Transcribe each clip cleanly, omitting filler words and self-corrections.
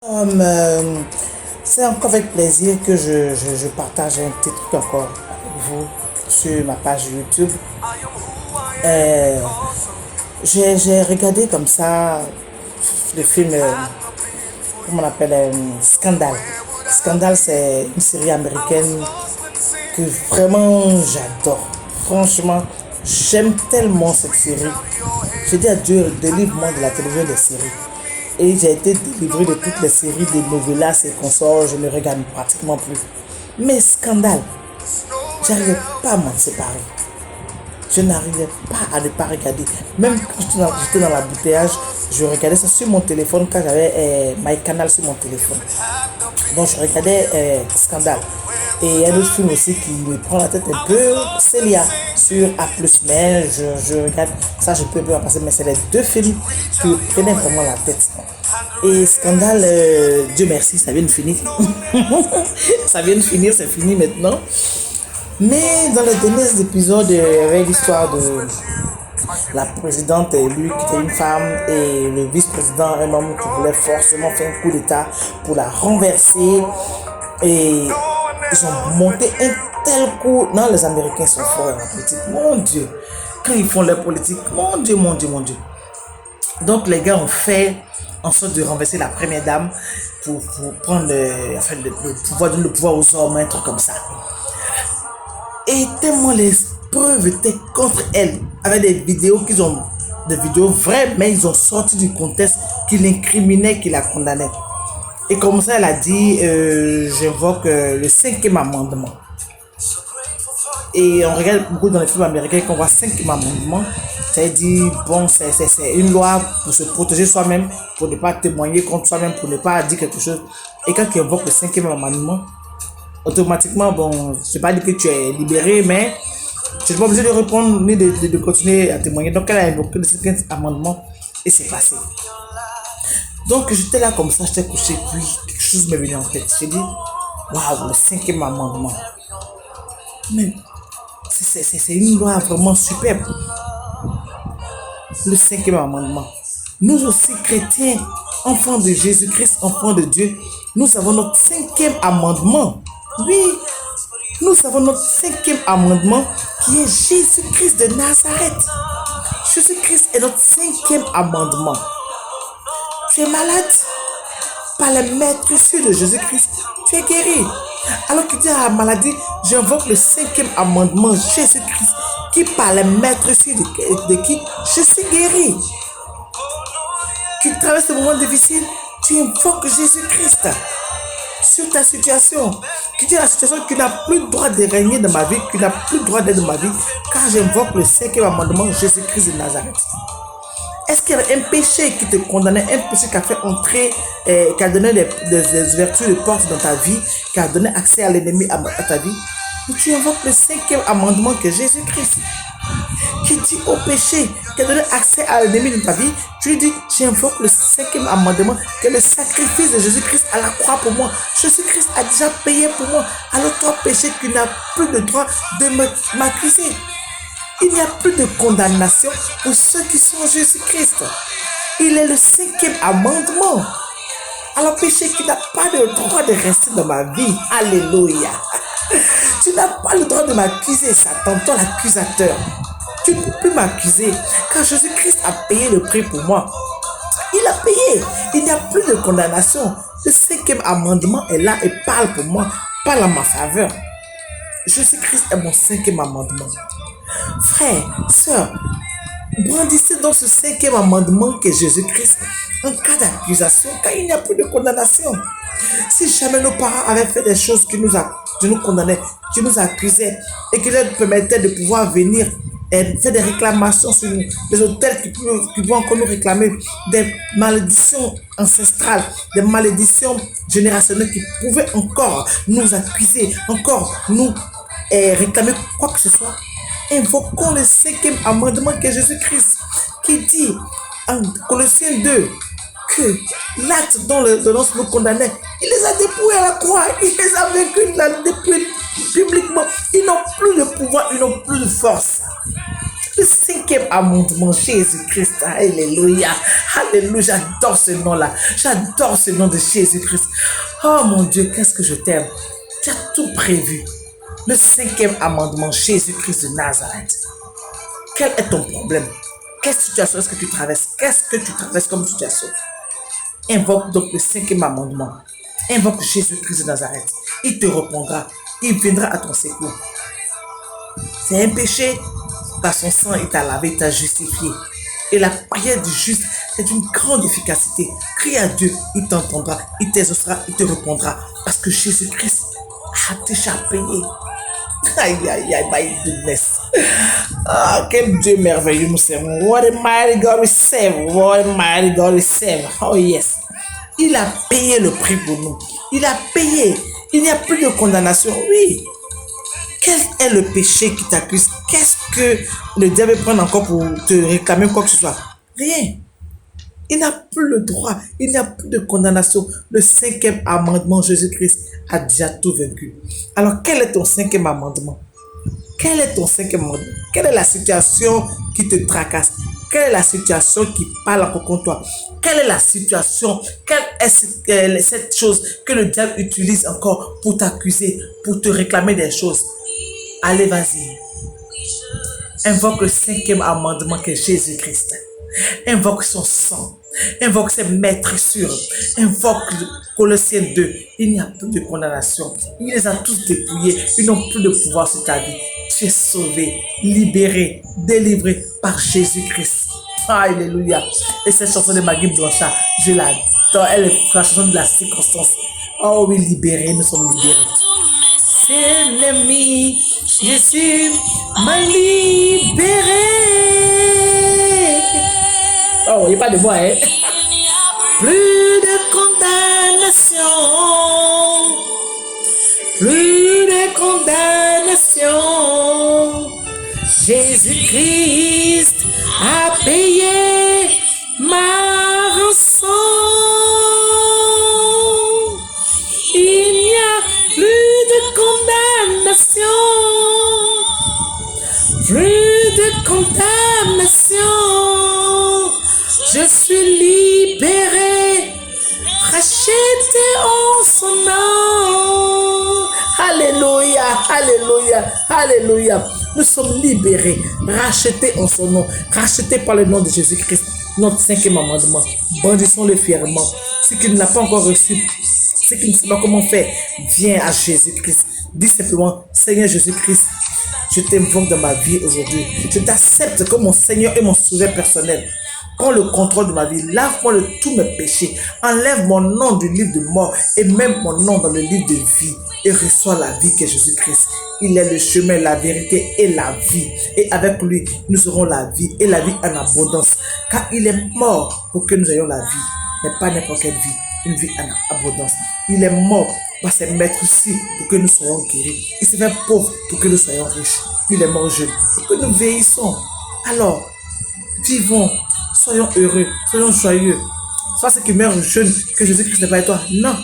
Comme, c'est encore avec plaisir que je partage un petit truc encore avec vous sur ma page YouTube. Euh, j'ai regardé comme ça le film, comment on appelle, Scandale. Scandale, c'est une série américaine que vraiment j'adore. Franchement, j'aime tellement cette série. J'ai dit à Dieu, délivre-moi de la télévision des séries. Et j'ai été délivré de toutes les séries de novellas et consorts, je ne regarde pratiquement plus. Mais Scandale, j'arrivais pas à m'en séparer. Je n'arrivais pas à ne pas regarder. Même quand j'étais dans l'embouteillage, je regardais ça sur mon téléphone quand j'avais MyCanal sur mon téléphone. Donc je regardais Scandale. Et il y a d'autres films aussi qui me prend la tête un peu. Célia sur A+, mais je regarde ça, je peux pas passer, mais c'est les deux films qui me prenaient vraiment la tête. Et Scandale, Dieu merci, ça vient de finir. Ça vient de finir, c'est fini maintenant. Mais dans les derniers épisodes, il y avait l'histoire de la présidente élue qui était une femme et le vice-président, un homme qui voulait forcément faire un coup d'État pour la renverser. Et ils ont monté un tel coup. Non, les Américains sont forts en politique. Mon Dieu. Quand ils font leur politique, mon Dieu, mon Dieu, mon Dieu. Donc les gars ont fait en sorte de renverser la première dame pour prendre le pouvoir aux hommes, un truc comme ça. Et tellement les preuves étaient contre elle. Avec des vidéos des vidéos vraies, mais ils ont sorti du contexte qui l'incriminait, qui la condamnait. Et comme ça, elle a dit, j'invoque le cinquième amendement. Et on regarde beaucoup dans les films américains qu'on voit cinquième amendement. Ça dit, bon, c'est une loi pour se protéger soi-même, pour ne pas témoigner contre soi-même, pour ne pas dire quelque chose. Et quand tu invoques le cinquième amendement, automatiquement, bon, je ne pas dire que tu es libéré, mais tu n'es pas obligé de répondre ni de continuer à témoigner. Donc, elle a invoqué le cinquième amendement et c'est passé. Donc, j'étais là comme ça, j'étais couché, puis quelque chose m'est venu en tête. J'ai dit, waouh, le cinquième amendement. Mais c'est une loi vraiment superbe. Le cinquième amendement. Nous aussi, chrétiens, enfants de Jésus-Christ, enfants de Dieu, nous avons notre cinquième amendement. Oui, nous avons notre cinquième amendement qui est Jésus-Christ de Nazareth. Jésus-Christ est notre cinquième amendement. Tu es malade? Par le maître issu de Jésus-Christ, tu es guéri. Alors qu'il dit à la maladie, j'invoque le cinquième amendement Jésus-Christ qui par le maître issu de qui je suis guéri. Tu traverses ce moment difficile, tu invoques Jésus-Christ sur ta situation. Tu dis à la situation qui n'a plus le droit de régner dans ma vie, qui n'a plus le droit d'être dans ma vie, car j'invoque le cinquième amendement Jésus-Christ de Nazareth. Est-ce qu'il y avait un péché qui te condamnait, un péché qui a fait entrer, qui a donné des ouvertures de portes dans ta vie, qui a donné accès à l'ennemi à ta vie? Et tu invoques le cinquième amendement que Jésus-Christ, qui dit au péché, qui a donné accès à l'ennemi dans ta vie, tu lui dis, j'invoque le cinquième amendement, que le sacrifice de Jésus-Christ à la croix pour moi. Jésus-Christ a déjà payé pour moi. Alors toi, péché, qui n'a plus le droit de m'accuser. Il n'y a plus de condamnation pour ceux qui sont en Jésus-Christ. Il est le cinquième amendement. Alors péché qui n'a pas le droit de rester dans ma vie. Alléluia. Tu n'as pas le droit de m'accuser, Satan, toi l'accusateur. Tu ne peux plus m'accuser car Jésus-Christ a payé le prix pour moi. Il a payé. Il n'y a plus de condamnation. Le cinquième amendement est là et parle pour moi, parle en ma faveur. Jésus-Christ est mon cinquième amendement. Frères, sœurs, brandissez dans ce cinquième amendement que Jésus-Christ en cas d'accusation, car il n'y a plus de condamnation. Si jamais nos parents avaient fait des choses qui nous condamnaient, qui nous accusaient et qui leur permettaient de pouvoir venir et faire des réclamations sur nous, des autels qui vont encore nous réclamer, des malédictions ancestrales, des malédictions générationnelles qui pouvaient encore nous accuser, encore nous réclamer quoi que ce soit, invoquons le cinquième amendement que Jésus-Christ, qui dit en Colossiens 2 que l'acte dont l'ordonnance nous condamnait, il les a dépouillés à la croix, il les a vaincus, il les a dépouillés publiquement. Ils n'ont plus de pouvoir, ils n'ont plus de force. Le cinquième amendement, Jésus-Christ. Alléluia. Alléluia. J'adore ce nom-là. J'adore ce nom de Jésus-Christ. Oh mon Dieu, qu'est-ce que je t'aime. Tu as tout prévu. Le cinquième amendement, Jésus-Christ de Nazareth. Quel est ton problème? Quelle situation est-ce que tu traverses? Qu'est-ce que tu traverses comme situation? Invoque donc le cinquième amendement. Invoque Jésus-Christ de Nazareth. Il te répondra. Il viendra à ton secours. C'est un péché. Par son sang, il t'a lavé, il t'a justifié. Et la prière du juste est d'une grande efficacité. Crie à Dieu, il t'entendra, il t'exaucera, il te répondra. Parce que Jésus-Christ a déjà payé. Aïe, aïe, aïe, my goodness. Ah, quel Dieu merveilleux nous servons. What a mighty God we serve. What a mighty God we serve. Oh yes. Il a payé le prix pour nous. Il a payé. Il n'y a plus de condamnation. Oui. Quel est le péché qui t'accuse? Qu'est-ce que le diable prend encore pour te réclamer quoi que ce soit? Rien. Il n'a plus le droit. Il n'y a plus de condamnation. Le cinquième amendement, Jésus-Christ a déjà tout vaincu. Alors, quel est ton cinquième amendement? Quel est ton cinquième amendement? Quelle est la situation qui te tracasse? Quelle est la situation qui parle encore contre toi? Quelle est la situation? Quelle est cette chose que le diable utilise encore pour t'accuser, pour te réclamer des choses? Allez, vas-y. Invoque le cinquième amendement que Jésus-Christ. Invoque son sang. Invoque ses maîtressures. Invoque Colossiens 2. Il n'y a plus de condamnation. Il les a tous dépouillés. Ils n'ont plus de pouvoir sur ta vie. Tu es sauvé, libéré, délivré par Jésus-Christ. Alléluia. Et cette chanson de Maggie Blanchard, je l'adore. Elle est la chanson de la circonstance. Oh oui, libéré, nous sommes libérés. C'est l'ennemi, Jésus m'a libéré. Oh, il n'y a pas de voix, hein? Plus de condamnation. Plus de condamnation. Jésus-Christ a payé ma rançon. Il n'y a plus de condamnation. Plus de condamnation. Je suis libéré, racheté en son nom. Alléluia, alléluia, alléluia. Nous sommes libérés, rachetés en son nom, rachetés par le nom de Jésus-Christ. Notre cinquième amendement, bendissons-le fièrement. Ceux qui ne l'ont pas encore reçu, ceux qui ne savent pas comment faire, viens à Jésus-Christ. Dis simplement, Seigneur Jésus-Christ, je t'invoque dans ma vie aujourd'hui. Je t'accepte comme mon Seigneur et mon sauveur personnel. Prends le contrôle de ma vie, lave-moi de tous mes péchés, enlève mon nom du livre de mort et même mon nom dans le livre de vie et reçois la vie qu'est Jésus-Christ. Il est le chemin, la vérité et la vie. Et avec lui, nous aurons la vie et la vie en abondance. Car il est mort pour que nous ayons la vie, mais pas n'importe quelle vie, une vie en abondance. Il est mort par ses maîtres ici pour que nous soyons guéris. Il s'est fait pauvre pour que nous soyons riches. Il est mort jeune pour que nous vieillissons. Alors, vivons. Soyons heureux, soyons joyeux. Soit ce qui meurt jeune, que Jésus-Christ n'est pas avec toi. Non.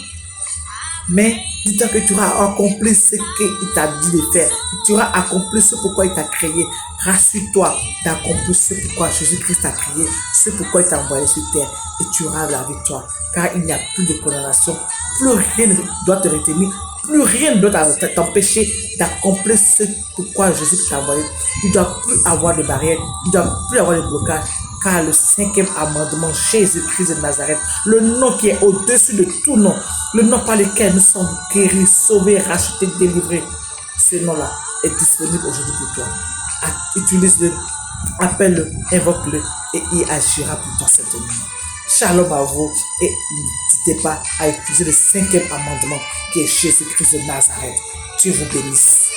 Mais dis-toi que tu auras accompli ce qu'il t'a dit de faire. Tu auras accompli ce pourquoi il t'a créé. Rassure-toi d'accomplir ce pourquoi Jésus-Christ t'a créé, ce pourquoi il t'a envoyé sur terre. Et tu auras la victoire. Car il n'y a plus de condamnation. Plus rien ne doit te retenir. Plus rien ne doit t'empêcher d'accomplir ce pourquoi Jésus t'a envoyé. Il ne doit plus avoir de barrière. Il ne doit plus avoir de blocage. Car le cinquième amendement, Jésus-Christ de Nazareth, le nom qui est au-dessus de tout nom, le nom par lequel nous sommes guéris, sauvés, rachetés, délivrés, ce nom-là est disponible aujourd'hui pour toi. Utilise-le, appelle-le, invoque-le et il agira pour toi cette nuit. Shalom à vous et n'hésitez pas à utiliser le cinquième amendement qui est Jésus-Christ de Nazareth. Dieu vous bénisse.